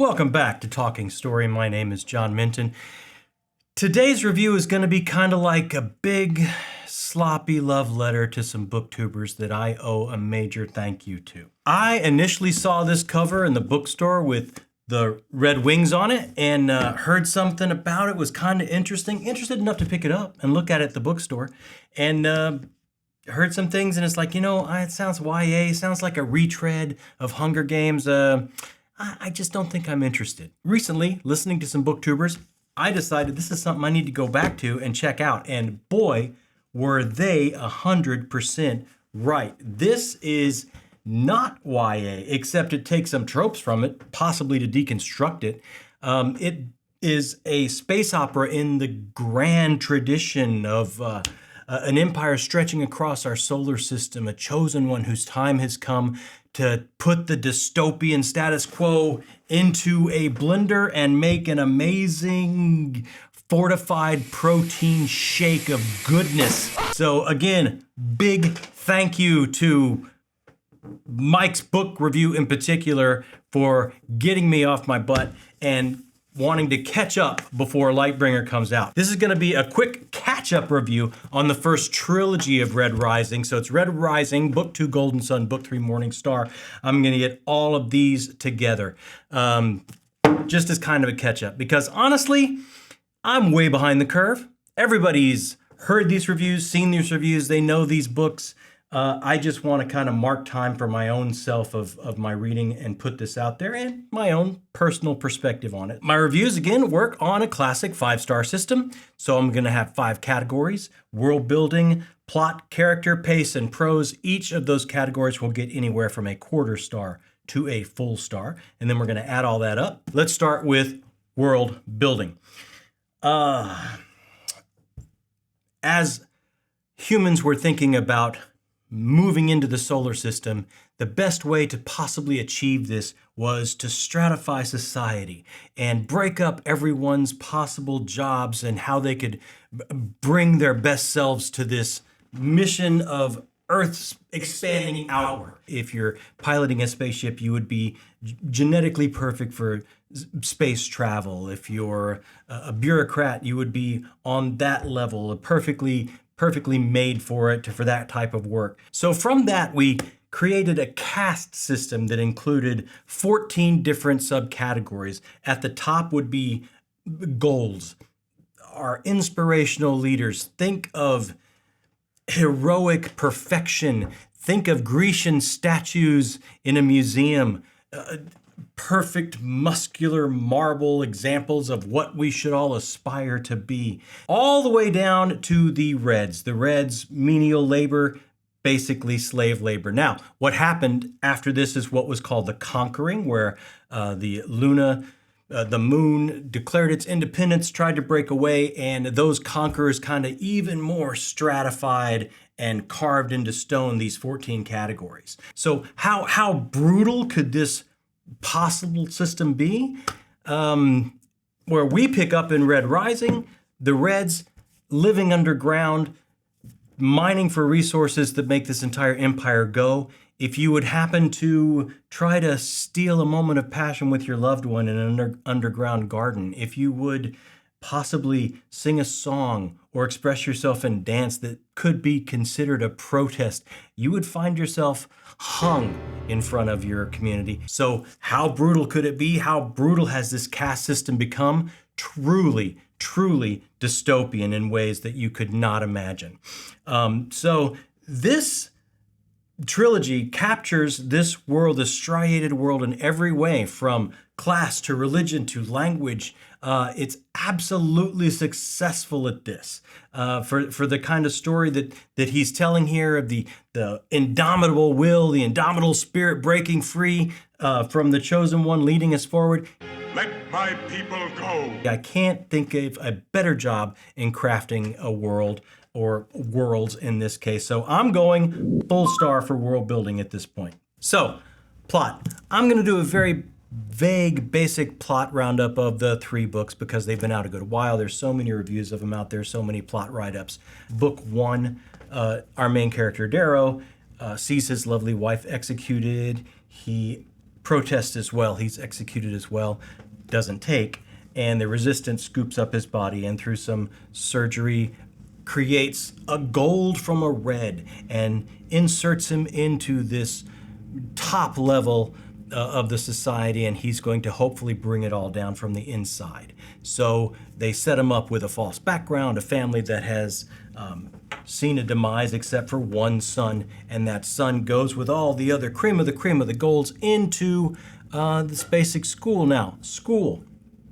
Welcome back to Talking Story. My name is John Minton. Today's review is going to be kind of like a big, sloppy love letter to some booktubers that I owe a major thank you to. I initially saw this cover in the bookstore with the red wings on it and heard something about it, was kind of interested enough to pick it up and look at it at the bookstore, and heard some things, and it's like, it sounds YA, sounds like a retread of Hunger Games. I just don't think I'm interested. Recently, listening to some booktubers, I decided this is something I need to go back to and check out. And boy, were they 100% right. This is not YA, except it takes some tropes from it, possibly to deconstruct it. It is a space opera in the grand tradition of an empire stretching across our solar system, a chosen one whose time has come to put the dystopian status quo into a blender and make an amazing fortified protein shake of goodness. So again, big thank you to Mike's book review in particular for getting me off my butt and wanting to catch up before Lightbringer comes out. This is going to be a quick catch-up review on the first trilogy of Red Rising. So it's Red Rising, Book 2 Golden Sun, Book 3 Morning Star. I'm going to get all of these together just as kind of a catch-up, because honestly, I'm way behind the curve. Everybody's heard these reviews, seen these reviews, they know these books. I just want to kind of mark time for my own self of my reading and put this out there and my own personal perspective on it. My reviews, again, work on a classic 5-star system. So I'm going to have 5 categories: world building, plot, character, pace, and prose. Each of those categories will get anywhere from a 1/4 star to a full star. And then we're going to add all that up. Let's start with world building. As humans were thinking about moving into the solar system, the best way to possibly achieve this was to stratify society and break up everyone's possible jobs and how they could bring their best selves to this mission of Earth's expanding outward. If you're piloting a spaceship, you would be genetically perfect for space travel. If you're a bureaucrat, you would be on that level, perfectly made for that type of work. So from that, we created a caste system that included 14 different subcategories. At the top would be goals, our inspirational leaders. Think of heroic perfection. Think of Grecian statues in a museum. Perfect muscular marble examples of what we should all aspire to be. All the way down to the Reds. The Reds, menial labor, basically slave labor. Now, what happened after this is what was called the Conquering, where the moon declared its independence, tried to break away, and those conquerors kind of even more stratified and carved into stone these 14 categories. So how brutal could this possible system be? Where we pick up in Red Rising, the Reds living underground, mining for resources that make this entire empire go. If you would happen to try to steal a moment of passion with your loved one in an underground garden, if you would possibly sing a song or express yourself in dance that could be considered a protest, you would find yourself hung in front of your community. So how brutal could it be? How brutal has this caste system become? Truly dystopian in ways that you could not imagine. So this trilogy captures this world, this striated world, in every way, from class to religion to language. It's absolutely successful at this. For the kind of story that he's telling here, of the indomitable will, the indomitable spirit breaking free from the chosen one leading us forward. Let my people go. I can't think of a better job in crafting a world, or worlds in this case. So I'm going full star for world building at this point. So, plot. I'm going to do a very vague, basic plot roundup of the 3 books because they've been out a good while. There's so many reviews of them out there, so many plot write-ups. Book 1, our main character, Darrow, sees his lovely wife executed. He protests as well. He's executed as well. Doesn't take. And the resistance scoops up his body and through some surgery creates a gold from a red and inserts him into this top level of the society, and he's going to hopefully bring it all down from the inside. So they set him up with a false background, a family that has seen a demise except for one son, and that son goes with all the other cream of the golds into this basic school. Now, school.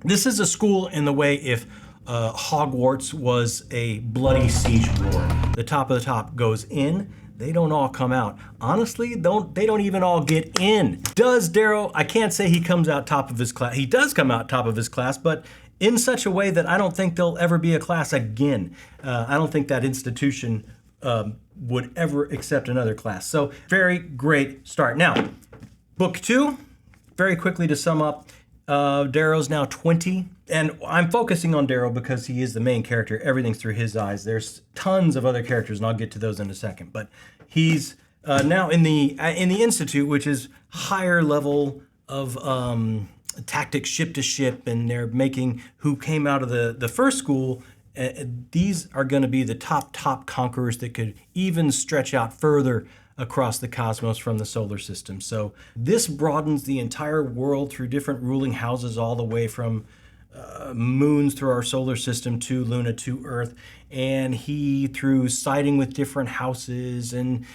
This is a school in the way if Hogwarts was a bloody siege war. The top of the top goes in. They don't all come out. Honestly, they don't even all get in. Does Darrow, I can't say he comes out top of his class. He does come out top of his class, but in such a way that I don't think there'll ever be a class again. I don't think that institution would ever accept another class. So very great start. Now, book 2, very quickly to sum up, Darrow's now 20. And I'm focusing on Darrow because he is the main character. Everything's through his eyes. There's tons of other characters, and I'll get to those in a second. But he's now in the Institute, which is higher level of tactics, ship to ship, and they're making who came out of the first school. These are going to be the top conquerors that could even stretch out further across the cosmos from the solar system. So this broadens the entire world through different ruling houses, all the way from moons through our solar system to Luna to Earth, and he, through siding with different houses and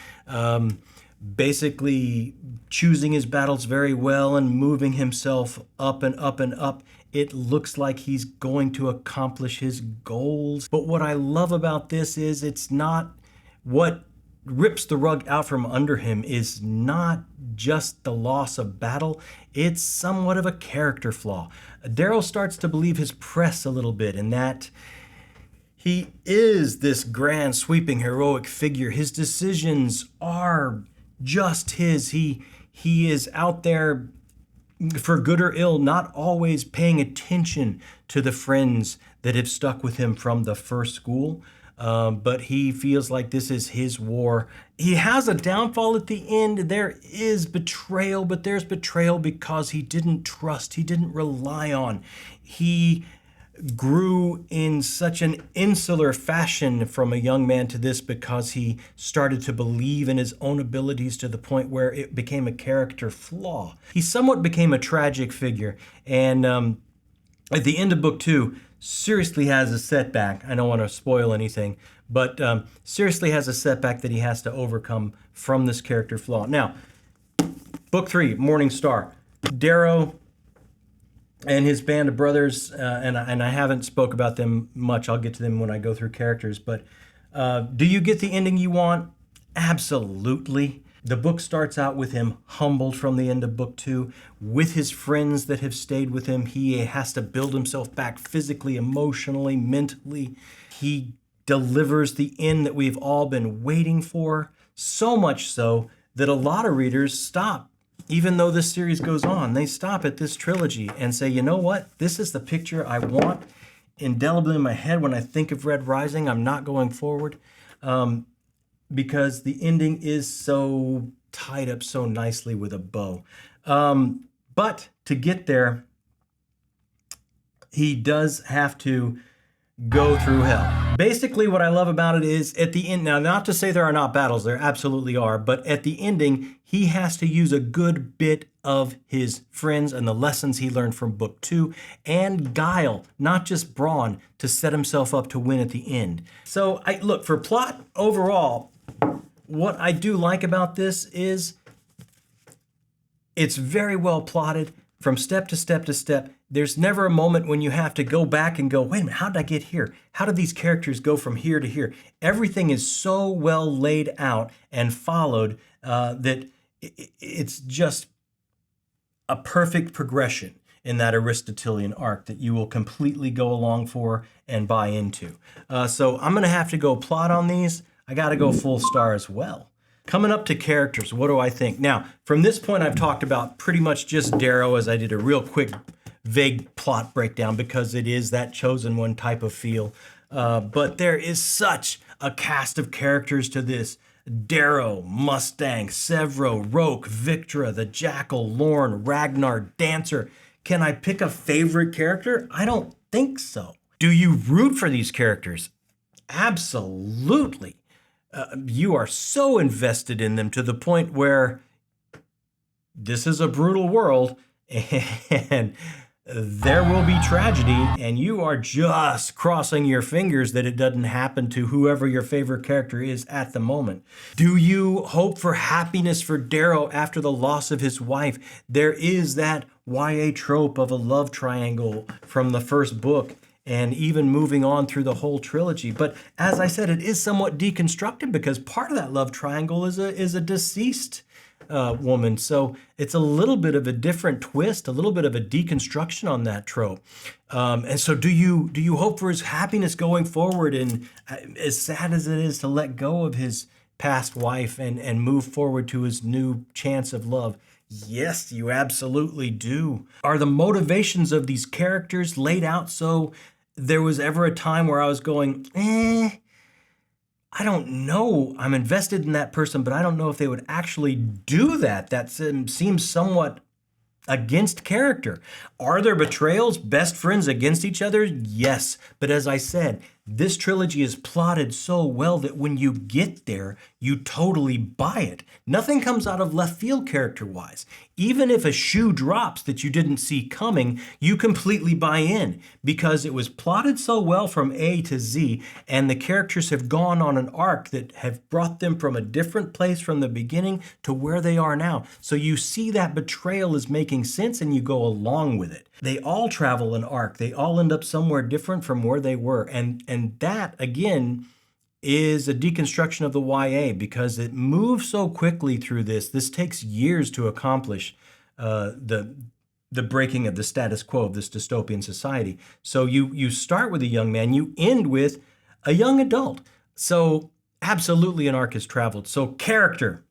basically choosing his battles very well and moving himself up and up and up, it looks like he's going to accomplish his goals. But what I love about this is it's not what rips the rug out from under him is not just the loss of battle, it's somewhat of a character flaw. Darrow starts to believe his press a little bit, in that he is this grand, sweeping, heroic figure. His decisions are just his. He is out there for good or ill, not always paying attention to the friends that have stuck with him from the first school. But he feels like this is his war. He has a downfall at the end. There is betrayal, but there's betrayal because he didn't trust, he didn't rely on. He grew in such an insular fashion from a young man to this because he started to believe in his own abilities to the point where it became a character flaw. He somewhat became a tragic figure, and at the end of book 2, seriously has a setback. I don't want to spoil anything, but seriously has a setback that he has to overcome from this character flaw. Now, book 3, Morning Star. Darrow and his band of brothers, and I haven't spoke about them much. I'll get to them when I go through characters, but do you get the ending you want? Absolutely. The book starts out with him humbled from the end of book 2, with his friends that have stayed with him. He has to build himself back physically, emotionally, mentally. He delivers the end that we've all been waiting for, so much so that a lot of readers stop. Even though this series goes on, they stop at this trilogy and say, you know what? This is the picture I want indelibly in my head when I think of Red Rising. I'm not going forward. Because the ending is so tied up so nicely with a bow. But to get there, he does have to go through hell. Basically, what I love about it is at the end, now not to say there are not battles, there absolutely are, but at the ending, he has to use a good bit of his friends and the lessons he learned from book 2 and guile, not just brawn, to set himself up to win at the end. So look, for plot overall, what I do like about this is it's very well plotted from step to step to step. There's never a moment when you have to go back and go, wait a minute, how did I get here? How did these characters go from here to here? Everything is so well laid out and followed that it's just a perfect progression in that Aristotelian arc that you will completely go along for and buy into. So I'm going to have to go plot on these. I got to go full star as well. Coming up to characters, what do I think? Now, from this point, I've talked about pretty much just Darrow, as I did a real quick, vague plot breakdown because it is that chosen one type of feel. But there is such a cast of characters to this. Darrow, Mustang, Severo, Roke, Victra, the Jackal, Lorne, Ragnar, Dancer. Can I pick a favorite character? I don't think so. Do you root for these characters? Absolutely. You are so invested in them to the point where this is a brutal world and there will be tragedy, and you are just crossing your fingers that it doesn't happen to whoever your favorite character is at the moment. Do you hope for happiness for Darrow after the loss of his wife? There is that YA trope of a love triangle from the first book, and even moving on through the whole trilogy. But as I said, it is somewhat deconstructed because part of that love triangle is a deceased woman. So it's a little bit of a different twist, a little bit of a deconstruction on that trope. And so do you hope for his happiness going forward? And as sad as it is to let go of his past wife and move forward to his new chance of love, yes, you absolutely do. Are the motivations of these characters laid out so there was ever a time where I was going, I don't know. I'm invested in that person, but I don't know if they would actually do that. That seems somewhat against character. Are there betrayals, best friends against each other? Yes. But as I said, this trilogy is plotted so well that when you get there, you totally buy it. Nothing comes out of left field character-wise. Even if a shoe drops that you didn't see coming, you completely buy in because it was plotted so well from A to Z, and the characters have gone on an arc that have brought them from a different place from the beginning to where they are now. So you see that betrayal is making sense and you go along with it. They all travel an arc. They all end up somewhere different from where they were. And that, again, is a deconstruction of the YA because it moves so quickly through this. This takes years to accomplish the breaking of the status quo of this dystopian society. So you start with a young man, you end with a young adult. So absolutely an arc has traveled. So character.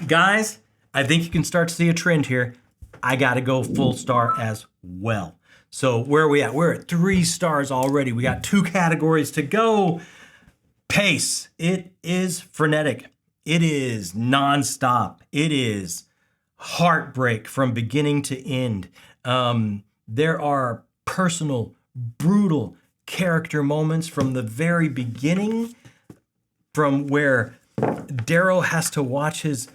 Guys, I think you can start to see a trend here. I got to go full star as well. So where are we at? We're at 3 stars already. We got 2 categories to go. Pace. It is frenetic. It is nonstop. It is heartbreak from beginning to end. There are personal, brutal character moments from the very beginning, from where Darrow has to watch his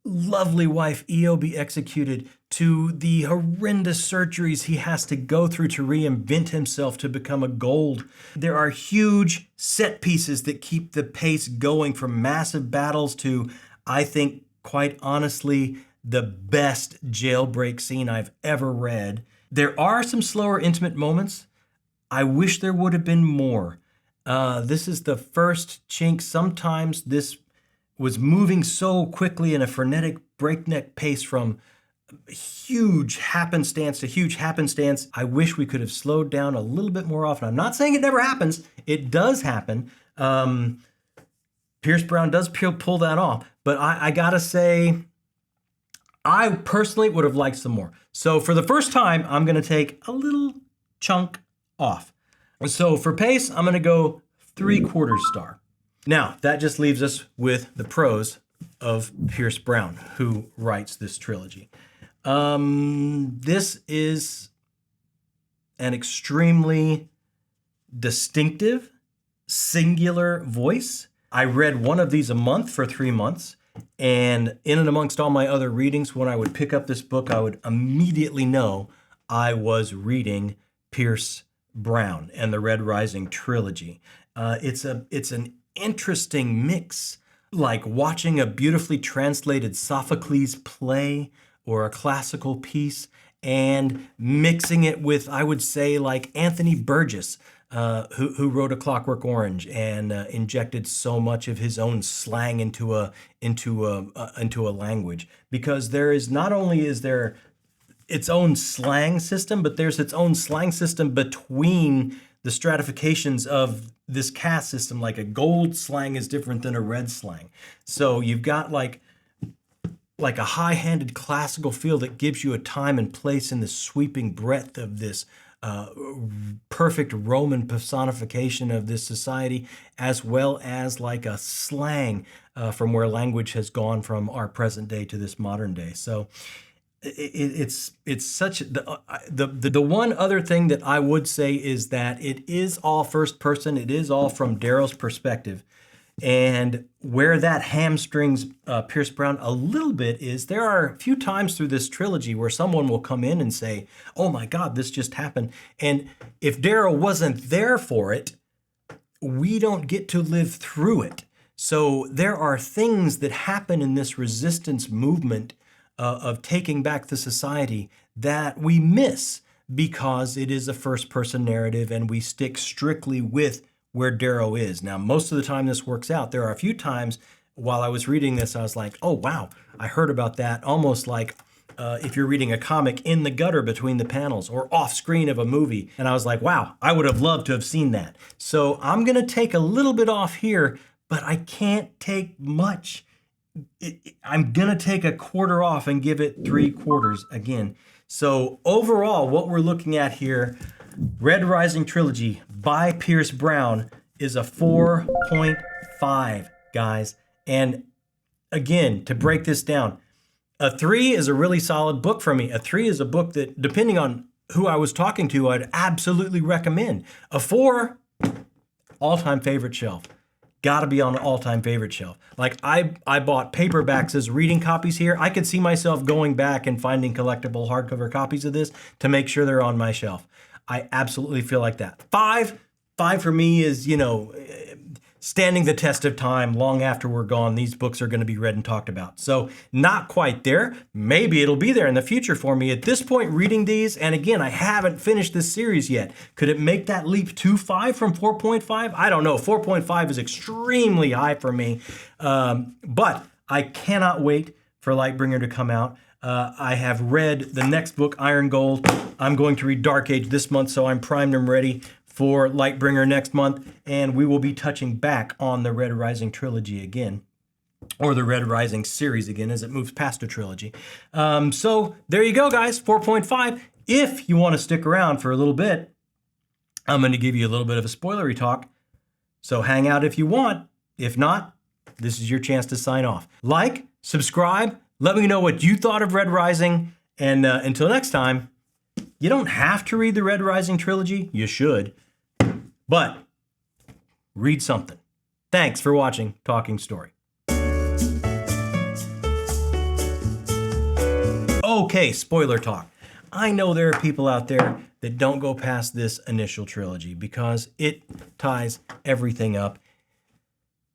lovely wife Io be executed, to the horrendous surgeries he has to go through to reinvent himself to become a gold. There are huge set pieces that keep the pace going, from massive battles to, I think, quite honestly, the best jailbreak scene I've ever read. There are some slower, intimate moments. I wish there would have been more. This is the first chink. Sometimes this was moving so quickly in a frenetic breakneck pace from huge happenstance to huge happenstance. I wish we could have slowed down a little bit more often. I'm not saying it never happens. It does happen. Pierce Brown does pull that off. But I gotta say, I personally would have liked some more. So for the first time, I'm gonna take a little chunk off. So for pace, I'm gonna go 3/4 star. Now, that just leaves us with the prose of Pierce Brown, who writes this trilogy. This is an extremely distinctive, singular voice. I read one of these a month for 3 months, and in and amongst all my other readings, when I would pick up this book, I would immediately know I was reading Pierce Brown and the Red Rising trilogy. It's an interesting mix, like watching a beautifully translated Sophocles play or a classical piece, and mixing it with, I would say, like Anthony Burgess, who wrote A Clockwork Orange and injected so much of his own slang into a language. Because there is not only is there its own slang system, but there's its own slang system between the stratifications of this caste system. Like a gold slang is different than a red slang. So you've got like like a high-handed classical feel that gives you a time and place in the sweeping breadth of this perfect Roman personification of this society, as well as like a slang from where language has gone from our present day to this modern day. So it's such the one other thing that I would say is that it is all first person. It is all from Darrow's perspective. And where that hamstrings Pierce Brown a little bit is there are a few times through this trilogy where someone will come in and say, oh my God, this just happened. And if Darrow wasn't there for it, we don't get to live through it. So there are things that happen in this resistance movement of taking back the society that we miss because it is a first person narrative and we stick strictly with where Darrow is. Now, most of the time this works out. There are a few times while I was reading this, I was like, oh, wow, I heard about that. Almost like if you're reading a comic in the gutter between the panels or off screen of a movie. And I was like, wow, I would have loved to have seen that. So I'm going to take a little bit off here, but I can't take much. I'm going to take a quarter off and give it 3/4 again. So overall, what we're looking at here, Red Rising Trilogy by Pierce Brown is a 4.5, guys. And again, to break this down, a 3 is a really solid book for me. A 3 is a book that, depending on who I was talking to, I'd absolutely recommend. A 4, all-time favorite shelf. Got to be on the all-time favorite shelf. Like I bought paperbacks as reading copies here. I could see myself going back and finding collectible hardcover copies of this to make sure they're on my shelf. I absolutely feel like that. 5 for me is, standing the test of time long after we're gone. These books are going to be read and talked about. So not quite there. Maybe it'll be there in the future for me. At this point, reading these, and again, I haven't finished this series yet. Could it make that leap to 5 from 4.5? I don't know. 4.5 is extremely high for me. But I cannot wait for Lightbringer to come out. I have read the next book, Iron Gold. I'm going to read Dark Age this month, so I'm primed and ready for Lightbringer next month, and we will be touching back on the Red Rising trilogy again, or the Red Rising series again as it moves past a trilogy. So there you go, guys, 4.5. If you want to stick around for a little bit, I'm going to give you a little bit of a spoilery talk, so hang out if you want. If not, this is your chance to sign off. Like, subscribe, let me know what you thought of Red Rising, and until next time, you don't have to read the Red Rising trilogy. You should. But read something. Thanks for watching Talking Story. Okay, spoiler talk. I know there are people out there that don't go past this initial trilogy because it ties everything up.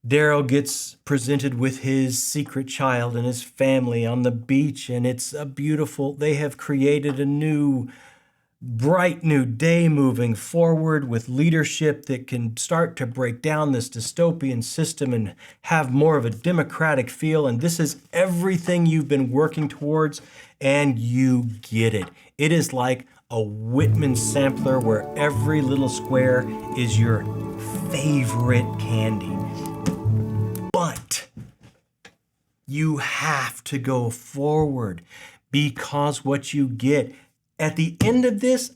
Darrow gets presented with his secret child and his family on the beach, and it's a beautiful, they have created a new, bright new day moving forward with leadership that can start to break down this dystopian system and have more of a democratic feel. And this is everything you've been working towards, and you get it. It is like a Whitman sampler where every little square is your favorite candy. But you have to go forward because what you get at the end of this,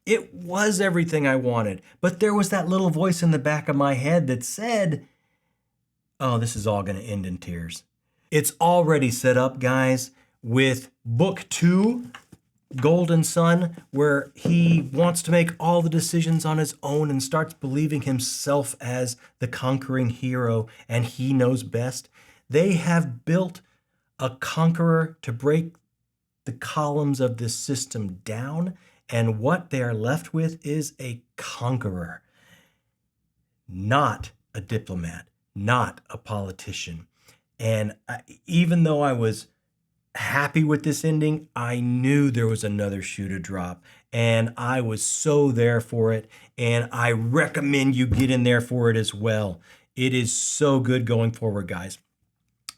it was everything I wanted. But there was that little voice in the back of my head that said, oh, this is all going to end in tears. It's already set up, guys, with book 2, Golden Sun, where he wants to make all the decisions on his own and starts believing himself as the conquering hero and he knows best. They have built a conqueror to break the columns of this system down, and what they are left with is a conqueror, not a diplomat, not a politician. And even though I was happy with this ending, I knew there was another shoe to drop, and I was so there for it, and I recommend you get in there for it as well. It is so good going forward, guys.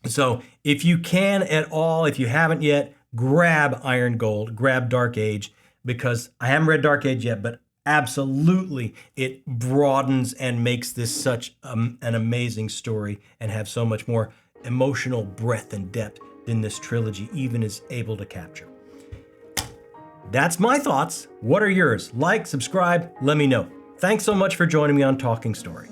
So if you can at all, if you haven't yet, grab Iron Gold, grab Dark Age, because I haven't read Dark Age yet, but absolutely it broadens and makes this such an amazing story and have so much more emotional breadth and depth than this trilogy even is able to capture. That's my thoughts. What are yours? Like, subscribe, let me know. Thanks so much for joining me on Talking Story.